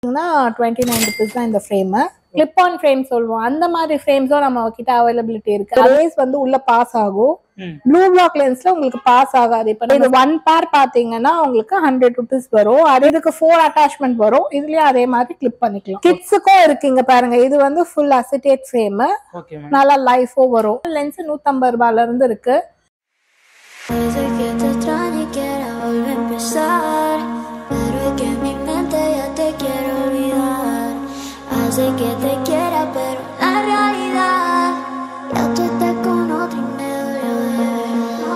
29 rupees தான் இந்த frame. Clip on frame சொல்லுவோம். அந்த மாதிரி ஃப்ரேம்ஸும் நம்ம கிட்ட அவைலபிலிட்டி இருக்கு. ரேஸ் வந்து உள்ள பாஸ் ஆகும். ப்ளூ பிளாக் லென்ஸ்ல உங்களுக்கு பாஸ் ஆகாது. இப்போ இது 1 பேர் பாத்தீங்கன்னா உங்களுக்கு 100 rupees வரும். இதுக்கு 4 அட்டாச்மெண்ட் வரும். இதுலயும் அதே மாதிரி கிளிப் பண்ணிக்கலாம். கிட்ஸுக்கும் இருக்கு. இங்க பாருங்க, இது வந்து ஃபுல் அசிட்டேட் ஃப்ரேம். நல்லா லைஃபோ வரும். லென்ஸ் 150 ரூபாயில இருந்து இருக்கு. Sé que te quiera, pero la realidad ya tú estás con otro y me dolió.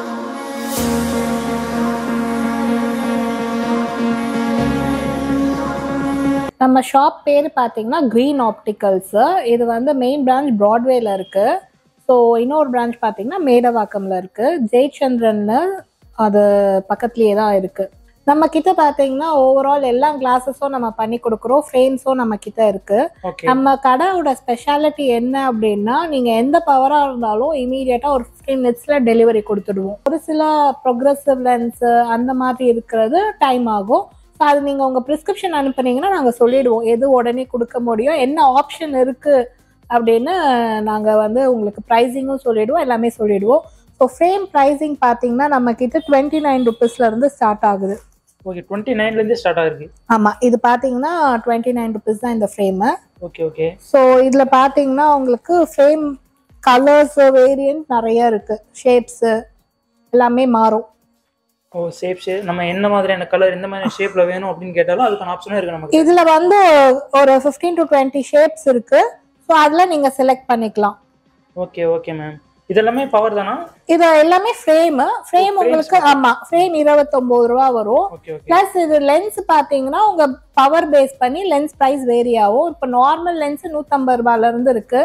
நம்ம ஷாப் பேர் பார்த்தீங்கன்னா கிரீன் ஆப்டிகல்ஸ். இது வந்து மெயின் பிரான்ச் பிராட்வேல இருக்கு. ஸோ இன்னொரு பிரான்ச் பார்த்தீங்கன்னா மேடவாக்கம்ல இருக்கு. ஜெயச்சந்திரன் அது பக்கத்துலேயே தான் இருக்கு. நம்ம கிட்ட பாத்தீங்கன்னா ஓவரால் எல்லா கிளாஸஸும் நம்ம பண்ணி கொடுக்குறோம். ஃப்ரேம்ஸும் நம்ம கிட்ட இருக்கு. நம்ம கடையோட ஸ்பெஷாலிட்டி என்ன அப்படின்னா, நீங்க எந்த பவரா இருந்தாலும் இமீடியட்டா ஒரு 15 minutesல டெலிவரி கொடுத்துடுவோம். ஒரு சில ப்ரோக்ரஸிவ் லென்ஸ் அந்த மாதிரி இருக்கிறது டைம் ஆகும். ஸோ அது நீங்க உங்க பிரிஸ்கிரிப்ஷன் அனுப்புனீங்கன்னா நாங்க சொல்லிடுவோம் எது உடனே கொடுக்க முடியும், என்ன ஆப்ஷன் இருக்கு அப்படின்னு. நாங்க வந்து உங்களுக்கு ப்ரைஸிங்கும் சொல்லிடுவோம், எல்லாமே சொல்லிடுவோம். ஸோ ஃப்ரேம் ப்ரைஸிங் பார்த்தீங்கன்னா நம்ம கிட்ட 29 rupeesல இருந்து ஸ்டார்ட் ஆகுது. ஓகே, 29ல இருந்து ஸ்டார்ட் ஆகுது. ஆமா, இது பாத்தீங்கன்னா 29 rupees தான் இந்த ஃப்ரேம். Okay okay. சோ இதுல பாத்தீங்கன்னா உங்களுக்கு ஃப்ரேம் கலர்ஸ் வேரியன்ட் நிறைய இருக்கு. ஷேப்ஸ் எல்லாமே மாறும். ஓ, ஷேப்ஸ் நம்ம என்ன மாதிரியான கலர் இந்த மாதிரி ஷேப்ல வேணும் அப்படின்னு கேட்டாலும் அதுக்கான ஆப்ஷனும் இருக்கு நமக்கு. இதுல வந்து ஒரு 15 to 20 ஷேப்ஸ் இருக்கு. சோ அதுல நீங்க செலக்ட் பண்ணிக்கலாம். Okay okay ma'am. இதெல்லாமே பவர் தானா? இது எல்லாமே ஃப்ரேம் உங்களுக்கு. ஆமா, ஃப்ரேம் 29 ரூபா வரும். பிளஸ் இது லென்ஸ் பாத்தீங்கன்னா உங்க பவர் பேஸ் பண்ணி லென்ஸ் பிரைஸ் வேரி ஆகும். இப்போ நார்மல் லென்ஸ் 150 ரூபாயில இருந்து இருக்கு.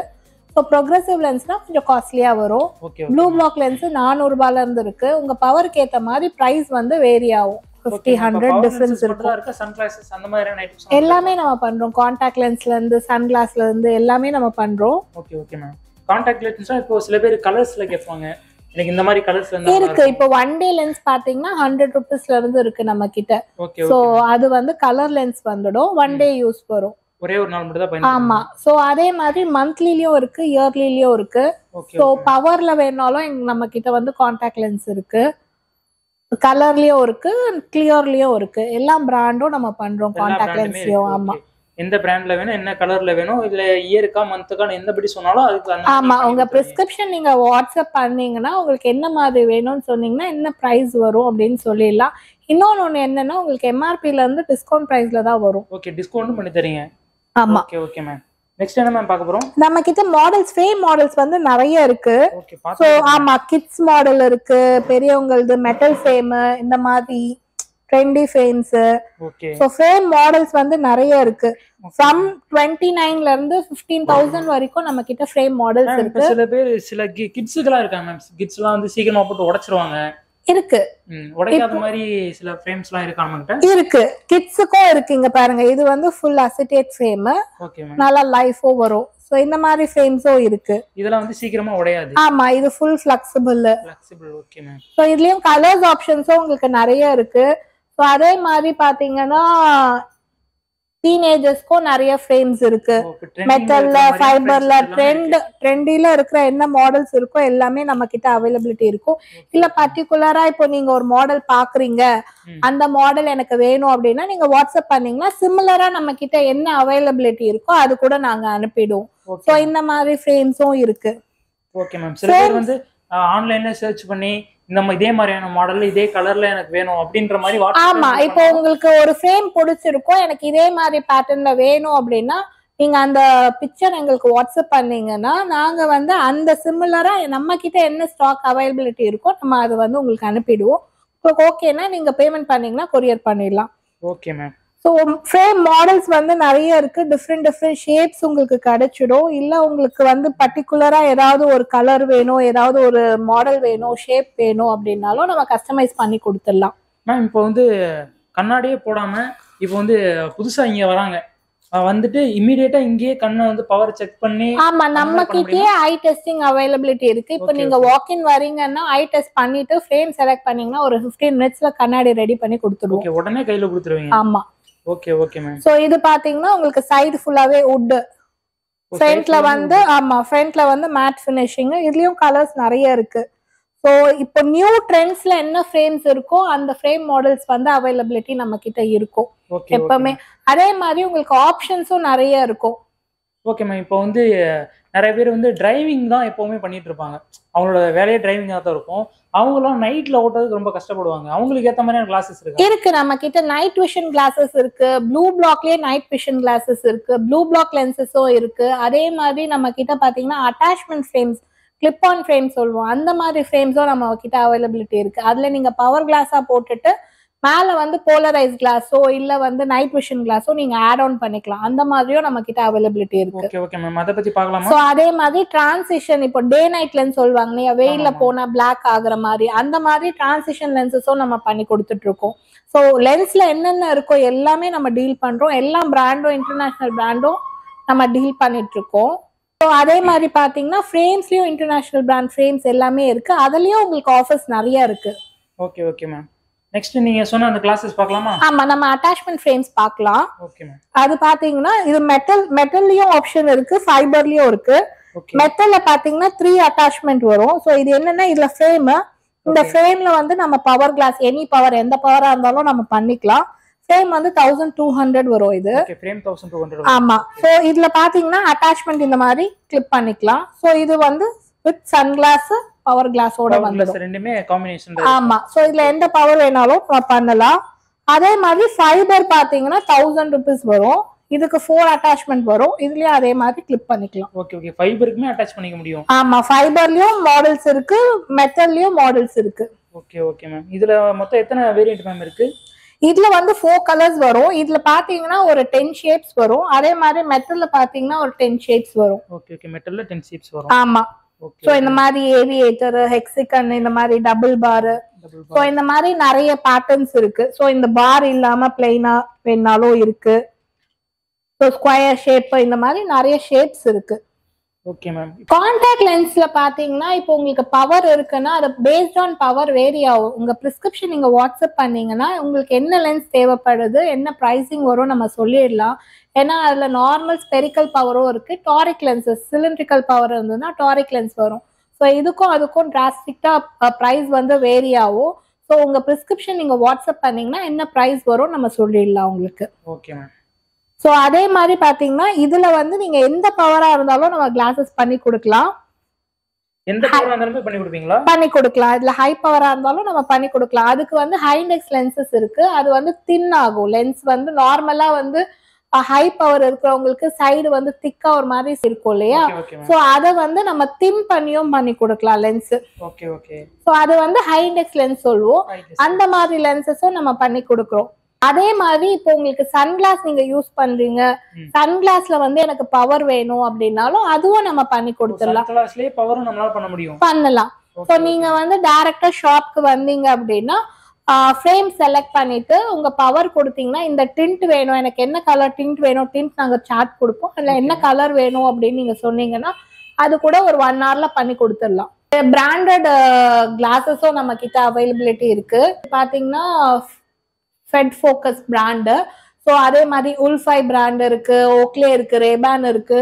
ஸோ ப்ரோக்ரஸிவ் லென்ஸ்னா கொஞ்சம் காஸ்ட்லியா வரும். ப்ளூ பிளாக் லென்ஸ் 400 ரூபாயில இருந்து இருக்கு. உங்க பவருக்கு ஏத்த மாதிரி பிரைஸ் வந்து வேரி ஆகும். 50-100 டிஃபரன்ஸ் இருக்கும். சன்கிளாஸஸ் அந்த மாதிரியான ஐட்டம்ஸ் எல்லாமே நம்ம பண்றோம். கான்டாக்ட் லென்ஸ்ல இருந்து சன்கிளாஸ்ல இருந்து எல்லாமே நம்ம பண்றோம். Okay okay ma'am. கான்டாக்ட் லென்ஸ்னா இப்போ சில பேர் கலர்ஸ்ல கேட்பாங்க, எனக்கு இந்த மாதிரி கலர்ஸ்ல இருக்கு. இப்போ 1 day லென்ஸ் பாத்தீங்கன்னா 100 rupeesல இருந்து இருக்கு நம்ம கிட்ட. சோ அது வந்து கலர் லென்ஸ் வந்துடும். 1 day யூஸ் வரும். ஒரே ஒரு நாள் மட்டும் தான் பயன்படுத்தணும். ஆமா. சோ அதே மாதிரி மந்த்லிலயும் இருக்கு, இயர்லிலயும் இருக்கு. சோ பவர்ல வேணாலும் நம்ம கிட்ட வந்து கான்டாக்ட் லென்ஸ் இருக்கு, கலர்லயும் இருக்கு, கிளியர்லயும் இருக்கு. எல்லா பிராண்டும் நம்ம பண்றோம் கான்டாக்ட் லென்ஸ்லயும். ஆமா, எந்த பிராண்ட்ல வேணும், என்ன கலர்ல வேணும், இல்ல இயருக்கா மந்த்துக்கா எந்தபடி சொன்னாலும் அதுக்கு. ஆமா, உங்க பிரிஸ்கிரிப்ஷன் நீங்க வாட்ஸ்அப் பண்ணீங்கன்னா உங்களுக்கு என்ன மாதிரி வேணும்னு சொன்னீங்கன்னா என்ன பிரைஸ் வரும் அப்படின்னு சொல்லிடலாம். இன்னொன்னு என்னன்னா உங்களுக்கு எம்ஆர்பில இருந்து டிஸ்கவுண்ட் பிரைஸ்ல தான் வரும். ஓகே, டிஸ்கவுண்ட் பண்ணி தரீங்க. ஆமா. Okay okay ma'am. நெக்ஸ்ட் என்ன மேம் பார்க்க போறோம்? நம்ம கிட்ட மாடல்ஸ், ஃப்ரேம் மாடல்ஸ் வந்து நிறைய இருக்கு. சோ ஆமா, கிட்ஸ் மாடல் இருக்கு, பெரியவங்களது மெட்டல் ஃப்ரேம், இந்த மாதிரி trendy frames. Okay. So frame models வந்து நிறைய இருக்கு. from 29ல இருந்து 15,000 வரைக்கும் நம்ம கிட்ட ஃப்ரேம் மாடல்ஸ் இருக்கு. சில பேர் சில கிட்ஸ்க்குலாம் இருக்காங்க மேம். கிட்ஸ்லாம் வந்து சீக்கிரமா போட்டு உடைச்சிருவாங்க. இருக்கு. உடைக்காத மாதிரி சில ஃப்ரேம்ஸ்லாம் இருக்கா நம்மகிட்ட? இருக்கு, கிட்ஸுக்கும் இருக்கு. இங்க பாருங்க, இது வந்து full acetate frame. Okay ma'am. நல்லா லைஃபோ வரும். சோ இந்த மாதிரி ஃப்ரேம்ஸும் இருக்கு. இதெல்லாம் வந்து சீக்கிரமா உடையாது. ஆமா, இது full flexible. Okay ma'am. So இதுலயும் கலர்ஸ் ஆப்ஷன்ஸும் உங்களுக்கு நிறைய இருக்கு. சோ அதே மாதிரி பாத்தீங்கன்னா டீனேஜர்ஸ்க்கும் நிறைய ஃப்ரேம்ஸ் இருக்கு. மெட்டல்ல, ஃபைபர்ல, ட்ரெண்டில இருக்கிற என்ன மாடல்ஸ் இருக்கோ எல்லாமே நம்ம கிட்ட அவைலபிலிட்டி இருக்கும். இல்ல பர்டிகுலரா இப்போ நீங்க ஒரு மாடல் பாக்குறீங்க, அந்த மாடல் எனக்கு வேணும் அப்படின்னா நீங்க வாட்ஸ்அப் பண்ணீங்கன்னா சிமிலரா நம்ம கிட்ட என்ன அவைலபிலிட்டி இருக்கோ அது கூட நாங்க அனுப்பிடுவோம். சோ இந்த மாதிரி ஃப்ரேம்ஸும் இருக்கு. Okay ma'am. சில பேர் வந்து ஆன்லைன்ல சர்ச் பண்ணி நம்ம இதே மாதிரியான மாடல் இதே கலர்ல எனக்கு வேணும் அப்படின்ற மாதிரி. ஆமா, இப்போ உங்களுக்கு ஒரு ஃப்ரேம் பிடிச்சிருக்கும், எனக்கு இதே மாதிரி பேட்டர்ன்ல வேணும் அப்படின்னா நீங்க அந்த பிக்சர் எங்களுக்கு வாட்ஸ்அப் பண்ணீங்கன்னா நாங்க வந்து அந்த சிமிலரா நம்ம கிட்ட என்ன ஸ்டாக் அவைலபிலிட்டி இருக்கோ நம்ம அது வந்து உங்களுக்கு அனுப்பிடுவோம். உங்களுக்கு ஓகேனா நீங்க பேமெண்ட் பண்ணீங்கன்னா கொரியர் பண்ணிடலாம். Okay ma'am. So frame models வந்து நிறைய இருக்கு. டிஃப்ரெண்ட் ஷேப்ஸ் உங்களுக்கு கிடைச்சிடும். இல்ல உங்களுக்கு வந்து பர்டிகுலரா ஏதாவது ஒரு கலர் வேணும், ஏதாவது ஒரு மாடல் வேணும், ஷேப் வேணும் அப்படின்னாலும் நம்ம கஸ்டமைஸ் பண்ணி கொடுத்துடலாம். மேம் இப்போ வந்து கண்ணாடியே போடாம இப்போ வந்து புதுசா இங்க வராங்க, வந்துட்டு இமிடியேட்டா இங்கேயே கண்ணை வந்து பவர் செக் பண்ணி. ஆமா, நம்ம கிட்டயே ஐ டெஸ்டிங் அவைலபிலிட்டி இருக்கு. இப்போ நீங்க வாக் இன் வரீங்கன்னா ஐ டெஸ்ட் பண்ணிட்டு ஃப்ரேம் செலக்ட் பண்ணீங்கன்னா ஒரு 15 minutesல கண்ணாடி ரெடி பண்ணி கொடுத்துடுவோம். உடனே கையில கொடுத்துருவீங்க? ஆமா. Okay okay ma'am. ஸோ இது பாத்தீங்கன்னா உங்களுக்கு சைடு ஃபுல்லாவே வுட், ஃப்ரண்ட்ல வந்து ஆமா ஃப்ரண்ட்ல வந்து மேட் ஃபினிஷிங். இதுலயும் கலர்ஸ் நிறைய இருக்கு. ஸோ இப்போ நியூ ட்ரெண்ட்ஸ்ல என்ன ஃப்ரேம்ஸ் இருக்கோ அந்த ஃப்ரேம் மாடல்ஸ் வந்து அவைலபிலிட்டி நம்ம கிட்ட இருக்கும் எப்பவுமே. அதே மாதிரி உங்களுக்கு ஆப்ஷன்ஸும் நிறைய இருக்கும். Okay ma'am. இப்போ வந்து நிறைய பேர் வந்து டிரைவிங் தான் எப்பவுமே பண்ணிட்டு இருப்பாங்க, அவங்களோட வேலையே டிரைவிங்காக தான் இருக்கும். அவங்களும் நைட்ல ஓட்டுறதுக்கு ரொம்ப கஷ்டப்படுவாங்க. அவங்களுக்கு ஏற்ற மாதிரியான கிளாஸஸ் இருக்கு நம்ம கிட்ட. நைட் விஷன் கிளாஸஸ் இருக்கு, ப்ளூ பிளாக்லயே நைட் விஷன் கிளாஸஸ் இருக்கு, ப்ளூ பிளாக் லென்சஸும் இருக்கு. அதே மாதிரி நம்ம கிட்ட பாத்தீங்கன்னா attachment frames, clip on frame சொல்லுவோம், அந்த மாதிரி ஃப்ரேம்ஸும் நம்ம கிட்ட அவைலபிலிட்டி இருக்கு. அதுல நீங்க பவர் கிளாஸா போட்டுட்டு மேல வந்து போலரைஸ் கிளாஸோ இல்ல வந்து நைட் விஷன் கிளாஸோ நீங்க ஆட் ஆன் பண்ணிக்கலாம். அந்த மாதிரியும் நம்ம கிட்ட அவைலபிலிட்டி இருக்கு. Okay okay ma'am. அத பத்தி பார்க்கலாமா? சோ அதே மாதிரி டிரான்சிஷன், இப்போ டே நைட் லென்ஸ் சொல்வாங்க இல்லையா, வெயில்ல போனா பிளாக் ஆகுற மாதிரி, அந்த மாதிரி டிரான்சிஷன் லென்சஸும் நம்ம பண்ணி கொடுத்துட்டு இருக்கோம். ஸோ லென்ஸ்ல என்னென்ன இருக்கோ எல்லாமே நம்ம டீல் பண்றோம். எல்லா பிராண்டும் இன்டர்நேஷனல் பிராண்டும் நம்ம டீல் பண்ணிட்டு இருக்கோம். ஸோ அதே மாதிரி பாத்தீங்கன்னா ஃப்ரேம்ஸ்லயும் இன்டர்நேஷனல் பிராண்ட் ஃப்ரேம்ஸ் எல்லாமே இருக்கு. அதுலயும் உங்களுக்கு ஆஃபர்ஸ் நிறைய இருக்கு. Okay okay ma'am. நெக்ஸ்ட் நீங்க சொன்ன அந்த கிளாसेस பார்க்கலாமா? ஆமா, நம்ம அட்டாச்மெண்ட் ஃப்ரேம்ஸ் பார்க்கலாம். Okay ma'am. அது பாத்தீங்கன்னா இது மெட்டல்லயும் ஆப்ஷன் இருக்கு, ஃபைபர்லயும் இருக்கு. மெட்டல்ல பாத்தீங்கன்னா 3 அட்டாச்மெண்ட் வரும். சோ இது என்னன்னா இதுல ஃப்ரேம், இந்த ஃப்ரேம்ல வந்து நம்ம பவர் கிளாஸ், எனி பவர், எந்த பவரா இருந்தாலும் நம்ம பண்ணிக்கலாம். ஃப்ரேம் வந்து 1200 வரும் இது. Okay, frame 1200. ஆமா. சோ இதுல பாத்தீங்கன்னா அட்டாச்மெண்ட் இந்த மாதிரி கிளிப் பண்ணிக்கலாம். சோ இது வந்து வித் சன்கிளாஸ் பவர் கிளாஸோட வந்துடும். ரெண்டுமே காம்பினேஷன். ஆமா. சோ இதுல எந்த பவர் வேணாலும் பண்ணலாம். அதே மாதிரி ஃபைபர் பாத்தீங்கன்னா 1000 rupees வரும். இதுக்கு 4 அட்டாச்மெண்ட் வரும். இதுலயும் அதே மாதிரி கிளிப் பண்ணிக்கலாம். Okay okay. ஃபைபருக்குமே அட்டாச் பண்ணிக்க முடியும். ஆமா, ஃபைபர்லயும் மாடல்ஸ் இருக்கு, மெட்டல்லயும் மாடல்ஸ் இருக்கு. Okay okay ma'am. இதுல மொத்தம் எத்தனை வேரியன்ட் மேம் இருக்கு? இதுல வந்து 4 கலர்ஸ் வரும். இதுல பாத்தீங்கன்னா ஒரு 10 ஷேப்ஸ் வரும். அதே மாதிரி மெட்டல்ல பாத்தீங்கன்னா ஒரு 10 ஷேப்ஸ் வரும். Okay okay. மெட்டல்ல 10 ஷேப்ஸ் வரும். ஆமா. சோ இந்த மாதிரி ஏவியேட்டர், ஹெக்ஸிகன், இந்த மாதிரி டபுள் பார், சோ இந்த மாதிரி நிறைய பேட்டர்ன்ஸ் இருக்கு. சோ இந்த பார் இல்லாம பிளைனா வேணாலும் இருக்கு. சோ ஸ்கொயர் ஷேப், இந்த மாதிரி நிறைய ஷேப்ஸ் இருக்கு. Okay ma'am. கான்டாக்ட் லென்ஸ்ல பாத்தீங்கன்னா இப்போ உங்களுக்கு பவர் இருக்குன்னா அது பேஸ்ட் ஆன் பவர் வேரி ஆகும். உங்க பிரிஸ்கிரிப்ஷன் நீங்க வாட்ஸ்அப் பண்ணீங்கன்னா உங்களுக்கு என்ன லென்ஸ் தேவைப்படுது, என்ன பிரைசிங் வரும் நம்ம சொல்லிடலாம். ஏன்னா அதுல நார்மல் ஸ்பெரிக்கல் பவரும் இருக்கு, டாரிக் லென்சஸ், சிலிண்ட்ரிக்கல் பவர் இருந்ததுன்னா டாரிக் லென்ஸ் வரும். ஸோ இதுக்கும் அதுக்கும் டிராஸ்டிக்கா ப்ரைஸ் வந்து வேரி ஆகும். ஸோ உங்க பிரிஸ்கிரிப்ஷன் நீங்க வாட்ஸ்அப் பண்ணீங்கன்னா என்ன ப்ரைஸ் வரும் நம்ம சொல்லிடலாம் உங்களுக்கு. Okay ma'am. ஸோ அதே மாதிரி பாத்தீங்கன்னா இதுல வந்து நீங்க எந்த பவரா இருந்தாலும் நம்ம கிளாஸஸ் பண்ணி கொடுக்கலாம். எந்த பவரா இருந்தாலும் பண்ணி கொடுப்பீங்களா? பண்ணி கொடுக்கலாம். இதுல ஹை பவரா இருந்தாலும் நம்ம பண்ணி கொடுக்கலாம். அதுக்கு வந்து ஹைடெக்ஸ் லென்சஸ் இருக்கு. அது வந்து தின் ஆகும். லென்ஸ் வந்து நார்மலா வந்து ஹை பவர் இருக்கிறவங்களுக்கு சைடு வந்து திக்கா ஒரு மாதிரி இருக்கும் இல்லையா, சோ அத வந்து நம்ம தின் பண்ணியும் பண்ணி கொடுக்கலாம் லென்ஸ். Okay okay. சோ அது வந்து ஹைடெக்ஸ் லென்ஸ் சொல்லுவோம். அந்த மாதிரி லென்சஸும் நம்ம பண்ணி கொடுக்குறோம். அதே மாதிரி இப்போ உங்களுக்கு சன்கிளாஸ் நீங்க யூஸ் பண்றீங்க, சன்கிளாஸ்ல வந்து எனக்கு பவர் வேணும் அப்படின்னாலும் அதுவும் நம்ம பண்ணி கொடுத்துடலாம். சன்கிளாஸ்லயே பவரும் நம்மளால பண்ண முடியும், பண்ணலாம். சோ நீங்க வந்து டைரக்டா ஷாப்க்கு வந்தீங்க அப்படின்னா ஃப்ரேம் செலக்ட் பண்ணிட்டு உங்க பவர் கொடுத்தீங்கன்னா இந்த டிண்ட் வேணும், எனக்கு என்ன கலர் டிண்ட் வேணும், டிண்ட் நாங்க சார்ட் கொடுப்போம். அதுல என்ன கலர் வேணும் அப்படின்னு நீங்க சொன்னீங்கன்னா அது கூட ஒரு 1 hourல பண்ணி கொடுத்துடலாம். பிராண்டட் கிளாஸஸும் நம்ம கிட்ட அவைலபிலிட்டி இருக்கு. பாத்தீங்கன்னா ஃபெட் ஃபோக்கஸ் பிராண்டு, ஸோ அதே மாதிரி உல்ஃபை பிராண்ட் இருக்கு, ஓக்லே இருக்கு, ரேபான் இருக்கு,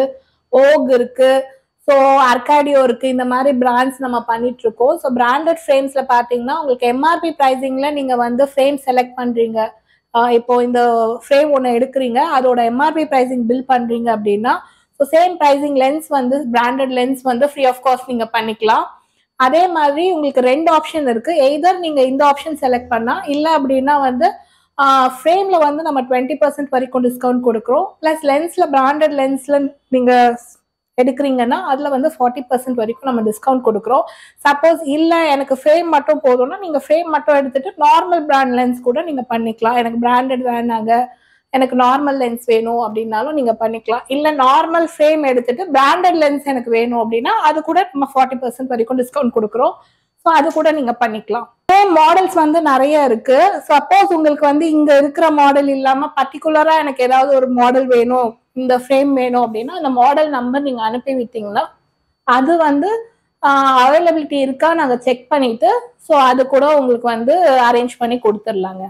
ஓக் இருக்கு, ஸோ அர்காடியோ இருக்கு. இந்த மாதிரி பிராண்ட்ஸ் நம்ம பண்ணிட்டு இருக்கோம். ஸோ பிராண்டட் ஃப்ரேம்ஸ்ல பாத்தீங்கன்னா உங்களுக்கு எம்ஆர்பி பிரைசிங்ல நீங்க வந்து ஃப்ரேம் செலக்ட் பண்றீங்க, இப்போ இந்த ஃப்ரேம் ஒன்று எடுக்கிறீங்க, அதோட எம்ஆர்பி பிரைசிங் பில் பண்றீங்க அப்படின்னா ஸோ சேம் பிரைசிங் லென்ஸ் வந்து பிராண்டட் லென்ஸ் வந்து ஃப்ரீ ஆஃப் காஸ்ட் நீங்க பண்ணிக்கலாம். அதே மாதிரி உங்களுக்கு 2 ஆப்ஷன் இருக்கு. எய்தர் நீங்க இந்த ஆப்ஷன் செலக்ட் பண்ணா, இல்லை அப்படின்னா வந்து ஃப்ரேம்ல வந்து நம்ம 20% வரைக்கும் டிஸ்கவுண்ட் கொடுக்குறோம். பிளஸ் லென்ஸ்ல பிராண்டட் லென்ஸ்ல நீங்க எடுக்கிறீங்கன்னா அதுல வந்து 40% வரைக்கும் நம்ம டிஸ்கவுண்ட் கொடுக்குறோம். சப்போஸ் இல்ல எனக்கு ஃப்ரேம் மட்டும் போதும்னா நீங்க ஃப்ரேம் மட்டும் எடுத்துட்டு நார்மல் பிராண்ட் லென்ஸ் கூட நீங்க பண்ணிக்கலாம். எனக்கு பிராண்டட் வேணாங்க, எனக்கு நார்மல் லென்ஸ் வேணும் அப்படின்னாலும் நீங்க பண்ணிக்கலாம். இல்ல நார்மல் ஃப்ரேம் எடுத்துட்டு பிராண்டட் லென்ஸ் எனக்கு வேணும் அப்படின்னா அது கூட நம்ம 40% வரைக்கும் டிஸ்கவுண்ட் கொடுக்குறோம். ஸோ அது கூட நீங்க பண்ணிக்கலாம். மாடல்ஸ் வந்து நிறைய இருக்கு. சப்போஸ் உங்களுக்கு வந்து இங்க இருக்கிற மாடல் இல்லாம பர்டிகுலரா எனக்கு ஏதாவது ஒரு மாடல் வேணும், இந்த ஃப்ரேம் வேணும் அப்படின்னா அந்த மாடல் நம்பர் நீங்க அனுப்பி விட்டீங்கன்னா அது வந்து அவைலபிலிட்டி இருக்கா நாங்க செக் பண்ணிட்டு ஸோ அது கூட உங்களுக்கு வந்து அரேஞ்ச் பண்ணி கொடுத்துடலாங்க.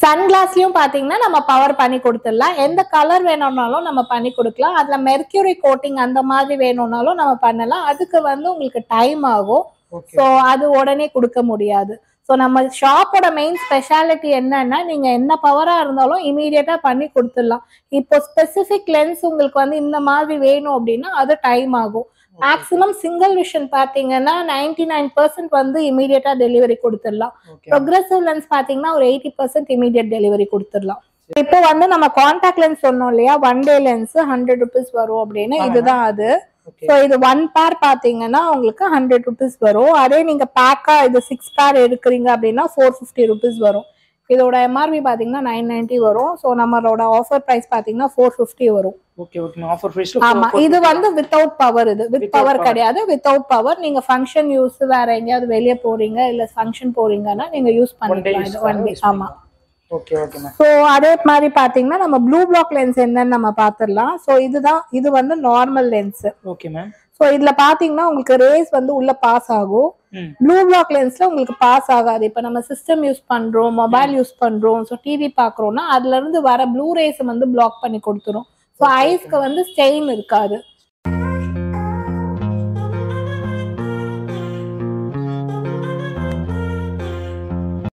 சன்கிளாஸ்லயும் பாத்தீங்கன்னா நம்ம பவர் பண்ணி கொடுத்துடலாம். எந்த கலர் வேணும்னாலும் நம்ம பண்ணி கொடுக்கலாம். அதுல மெர்க்யூரி கோட்டிங் அந்த மாதிரி வேணும்னாலும் நம்ம பண்ணலாம். அதுக்கு வந்து உங்களுக்கு டைம் ஆகும். ஸோ அது உடனே கொடுக்க முடியாது. ஸோ நம்ம ஷாப்போட மெயின் ஸ்பெஷாலிட்டி என்னன்னா, நீங்க என்ன பவரா இருந்தாலும் இமீடியட்டா பண்ணி கொடுத்துடலாம். இப்போ ஸ்பெசிபிக் லென்ஸ் உங்களுக்கு வந்து இந்த மாதிரி வேணும் அப்படின்னா அது டைம் ஆகும். மேக்ஸிமம் சிங்கிள் விஷன் பாத்தீங்கன்னா 99% வந்து இமீடியட்டா டெலிவரி கொடுத்துடலாம். ப்ரொக்ரெசிவ் லென்ஸ் பாத்தீங்கன்னா ஒரு 80% இமீடியட் டெலிவரி கொடுத்துடலாம். இப்போ வந்து நம்ம கான்டாக்ட் லென்ஸ் சொன்னோம் இல்லையா, 1 டே லென்ஸ் 100 rupees வரும் அப்படின்னு, இதுதான் அது. ஸோ இது 1 pair பாத்தீங்கன்னா உங்களுக்கு 100 rupees வரும். அதே நீங்க பேக்கா இது 6 pair எடுக்கிறீங்க அப்படின்னா 450 rupees வரும். இதோட எம்ஆர்பி பாத்தீங்கன்னா 990 வரும். ஸோ நம்மளோட ஆஃபர் பிரைஸ் பாத்தீங்கன்னா 450 வரும். ஆமா, இது வந்து வித்தவுட் பவர். இது வித் பவர் கிடையாது, வித்தவுட் பவர். நீங்க ஃபங்க்ஷன் யூஸ், வேற எங்கேயாவது வெளியே போறீங்க இல்ல ஃபங்க்ஷன் போறீங்கன்னா நீங்க யூஸ் பண்ணிக்கலாம். ஆமா. ஸோ அதே மாதிரி பாத்தீங்கன்னா நம்ம ப்ளூ பிளாக் லென்ஸ் என்னன்னு நம்ம பாத்துடலாம். ஸோ இதுதான், இது வந்து நார்மல் லென்ஸ். ஸோ இதுல பாத்தீங்கன்னா உங்களுக்கு ரேஸ் வந்து உள்ள பாஸ் ஆகும். ப்ளூ பிளாக் லென்ஸ்ல உங்களுக்கு பாஸ் ஆகாது. இப்ப நம்ம சிஸ்டம் யூஸ் பண்றோம், மொபைல் யூஸ் பண்றோம், ஸோ டிவி பாக்குறோம்னா அதுல இருந்து வர ப்ளூ ரேஸ் வந்து பிளாக் பண்ணி கொடுத்துரும். ஸோ ஐஸ்க்கு வந்து ஸ்டெயின் இருக்காது.